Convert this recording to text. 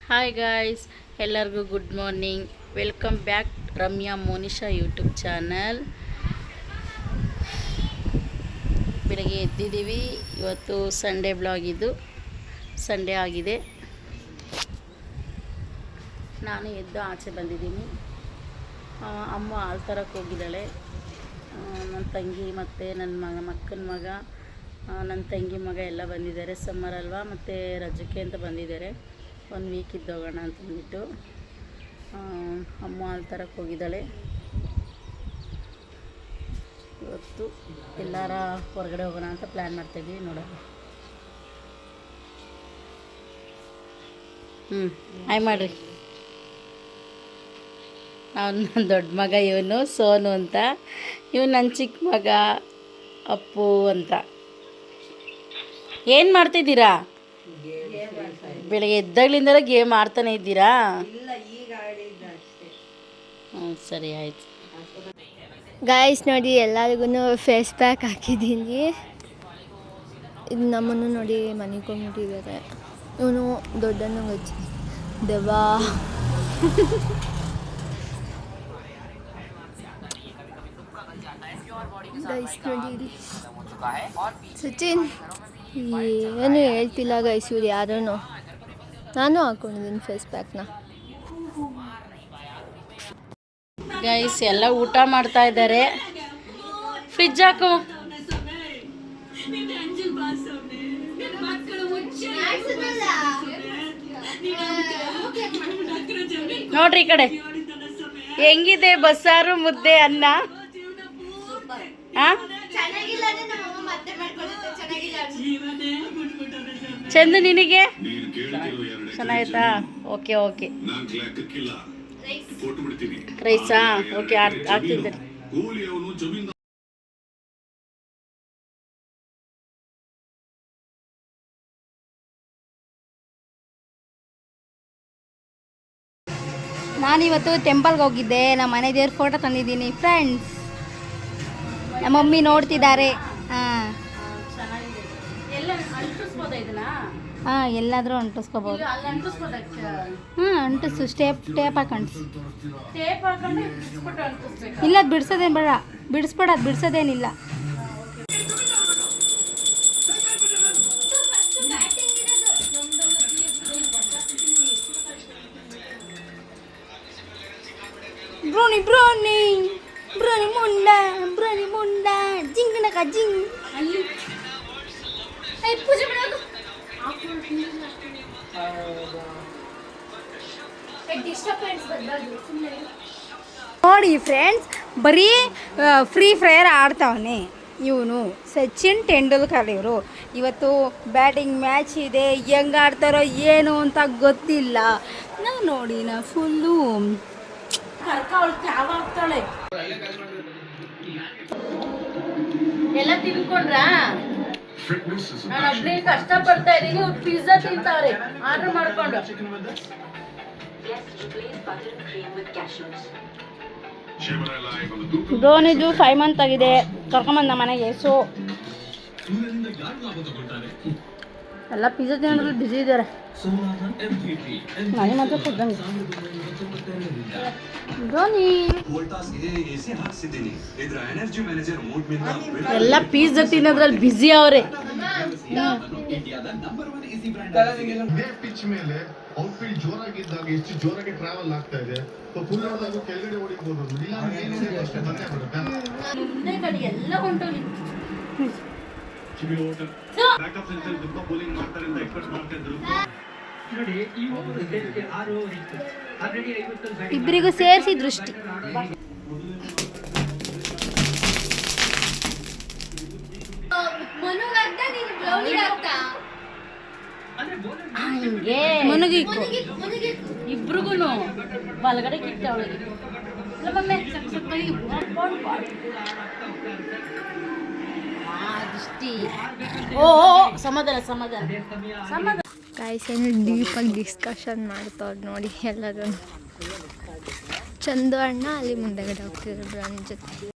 Hi guys, ಎಲ್ಲರಿಗೂ good morning. Welcome back Ramya Monisha YouTube channel. ಬೆಳಗ್ಗೆ ಎದ್ದಿದ್ದೀವಿ. ಇವತ್ತು ಸಂಡೇ ಬ್ಲಾಗ್, ಇದು ಸಂಡೇ ಆಗಿದೆ. ನಾನು ಎದ್ದು ಆಚೆ ಬಂದಿದ್ದೀನಿ. ಅಮ್ಮ ಹಾಲು ತರಕ್ಕೆ ಹೋಗಿದ್ದಾಳೆ. ನನ್ನ ತಂಗಿ ಮತ್ತು ನನ್ನ ಮಕ್ಕನ ಮಗ, ನನ್ನ ತಂಗಿ ಮಗ ಎಲ್ಲ ಬಂದಿದ್ದಾರೆ. ಸಮ್ಮರ್ ಅಲ್ವಾ, ಮತ್ತು ರಜಕ್ಕೆ ಅಂತ ಬಂದಿದ್ದಾರೆ. 1 ವೀಕ್ ಇದ್ದೋಗೋಣ ಅಂತಂದ್ಬಿಟ್ಟು ಅಮ್ಮ ಹಾಲು ತರಕ್ಕೆ ಹೋಗಿದ್ದಾಳೆ. ಇವತ್ತು ಎಲ್ಲರ ಹೊರಗಡೆ ಹೋಗೋಣ ಅಂತ ಪ್ಲ್ಯಾನ್ ಮಾಡ್ತಾಯಿದ್ವಿ. ನೋಡೋಣ. ಹಾಯ್ ಮಾಡಿರಿ. ನನ್ನ ದೊಡ್ಡ ಮಗ ಇವನು ಸೋನು ಅಂತ, ಇವನು ನನ್ನ ಚಿಕ್ಕ ಮಗ ಅಪ್ಪು ಅಂತ. ಏನು ಮಾಡ್ತಿದ್ದೀರಾ? ಬೆಳಗ್ಗೆ ಎದ್ದಾಗಲಿಂದಲೇ ಗೇಮ್ ಆಡ್ತಾನೆ ಇದ್ದೀರಾ? ಹ್ಞೂ, ಸರಿ ಆಯಿತು. ಗಾಯ್ಸ್ ನೋಡಿ, ಎಲ್ಲರಿಗೂ ಫೇಸ್ ಪ್ಯಾಕ್ ಹಾಕಿದ್ದೀನಿ. ಇದು ನಮ್ಮನ್ನು ನೋಡಿ ಮನಿಕೊಂಡ್ಬಿಟ್ಟಿದ್ದಾರೆ. ಇವನು ದೊಡ್ಡನ್ನು ಹಚ್ಚಿ ದೆವ್ವ. ಗೈಸ್ ನೋಡಿ, ಸಚಿನ್ ಏನು ಹೇಳ್ತಿಲ್ಲ ಗೈಸ್. ಇವ್ರು ಯಾರೂ, ನಾನು ಹಾಕೊಂಡಿದ್ದೀನಿ ಫೇಸ್ ಪ್ಯಾಕ್ನ. ಗೈಸ್ ಎಲ್ಲ ಊಟ ಮಾಡ್ತಾ ಇದ್ದಾರೆ. ಫ್ರಿಜ್ ಹಾಕು. ನೋಡ್ರಿ ಈ ಕಡೆ ಹೆಂಗಿದೆ ಬಸ್ಸಾರು ಮುದ್ದೆ ಅನ್ನ. ಚಂದು, ನಿನಗೆ ಚೆನ್ನಾಯ್ತಾ? Okay okay. ರೈಸಾ? ಓಕೆ, ಆಗ್ತಿದ್ದೆ. ನಾನಿವತ್ತು ಟೆಂಪಲ್ಗೆ ಹೋಗಿದ್ದೆ. ನಮ್ಮ ಮನೆ ದೇವ್ರ ಫೋಟೋ ತಂದಿದ್ದೀನಿ ಫ್ರೆಂಡ್ಸ್. ನಮ್ಮ ಮಮ್ಮಿ ನೋಡ್ತಿದ್ದಾರೆ. ಹಾಂ, ಎಲ್ಲಾದರೂ ಅಂಟಿಸ್ಕೋಬೋದು. ಅಂಟಿಸು, ಟೇಪ್ ಹಾಕಿ ಅಂಟಿಸು. ಇಲ್ಲ, ಅದು ಬಿಡಿಸೋದೇನು ಬೇಡ. ಬಿಡಿಸ್ಬೇಡ, ಅದು ಬಿಡಿಸೋದೇನಿಲ್ಲ. ಬ್ರೋನಿ ಬ್ರೋನಿ ಬ್ರೋನಿ ಮುಂಡ ಜಿಂಗನಕ ಜಿಂಗ್. ಪೂಜೆ ಮಾಡೋದು ನೋಡಿ ಫ್ರೆಂಡ್ಸ್, ಬರೀ ಫ್ರೀ ಫೈರ್ ಆಡ್ತಾವನೆ ಇವನು ಸಚಿನ್ ತೆಂಡೂಲ್ಕರ್. ಇವರು ಇವತ್ತು ಬ್ಯಾಟಿಂಗ್ ಮ್ಯಾಚ್ ಇದೆ. ಹೆಂಗೆ ಆಡ್ತಾರೋ ಏನು ಅಂತ ಗೊತ್ತಿಲ್ಲ. ನೋಡಿ, ಫುಲ್ಲು ಆಗ್ತಾಳೆ. ಎಲ್ಲ ತಿನ್ಕೊಂಡ್ರಾ? ನಾನು ಒಬ್ಬನೇ ಕಷ್ಟಪಡ್ತಾ ಇದ್ದೀನಿ. ಇವ್ರು ಪಿಜ್ಜಾ ತಿಂತಾರೆ ಆರ್ಡರ್ ಮಾಡ್ಕೊಂಡು. ಧೋನಿದು 5 months ಆಗಿದೆ. ಕರ್ಕೊಂಬಂದ ಮನೆಗೆ. ಸೊ ಎಲ್ಲ ಪಿಜ್ಜಾ ತಿನ್ನೋದ್ರಲ್ಲಿ ಬಿಸಿ ಇದ್ದಾರೆ. ನನಗೆ ಮಾತ್ರ ಕೊಡ್ದಂಗೆ ಧೋನಿ. ಎಲ್ಲ ಪಿಜ್ಜಾ ತಿನ್ನೋದ್ರಲ್ಲಿ ಬಿಸಿ ಅವರೇ. ಪಿಚ್ ಮೇಲೆ ಔಟ್ಫೀಲ್ಡ್ ಜೋರಾಗಿದ್ದಾಗ ಎಷ್ಟು ಜೋರಾಗಿ ಟ್ರಾವೆಲ್ ಆಗ್ತಾ ಇದೆ. ಕೆಳಗಡೆ ಹೊಡಿಬಹುದು. ಎಲ್ಲ ಹೊಂಟೋಗಿ ಇಬ್ಬರಿಗೂ ಸೇರಿಸಿ ದೃಷ್ಟಿ. ಹಂಗೆ ಮನಗಿಕ್ಕು ಇಬ್ರಿಗೂ ಬಲಗಡೆ ಕಿತ್ತ ಅವಳಿಗೆ. ದೃಷ್ಟಿ. ಓ ಸಮಾಧಾನ ಸಮಾಧಾನ ಸಮಾಧಾನ. ಕಾಯಿಸನ್ನು ಡೀಪಾಗಿ ಡಿಸ್ಕಷನ್ ಮಾಡ್ತವ್ರು ನೋಡಿ ಎಲ್ಲರೂ. ಚಂದು ಅಣ್ಣ ಅಲ್ಲಿ ಮುಂದೆಗಡೆ ಹೋಗ್ತಿದ್ರು ಬ್ರಾಂಡ್ ಜೊತೆ.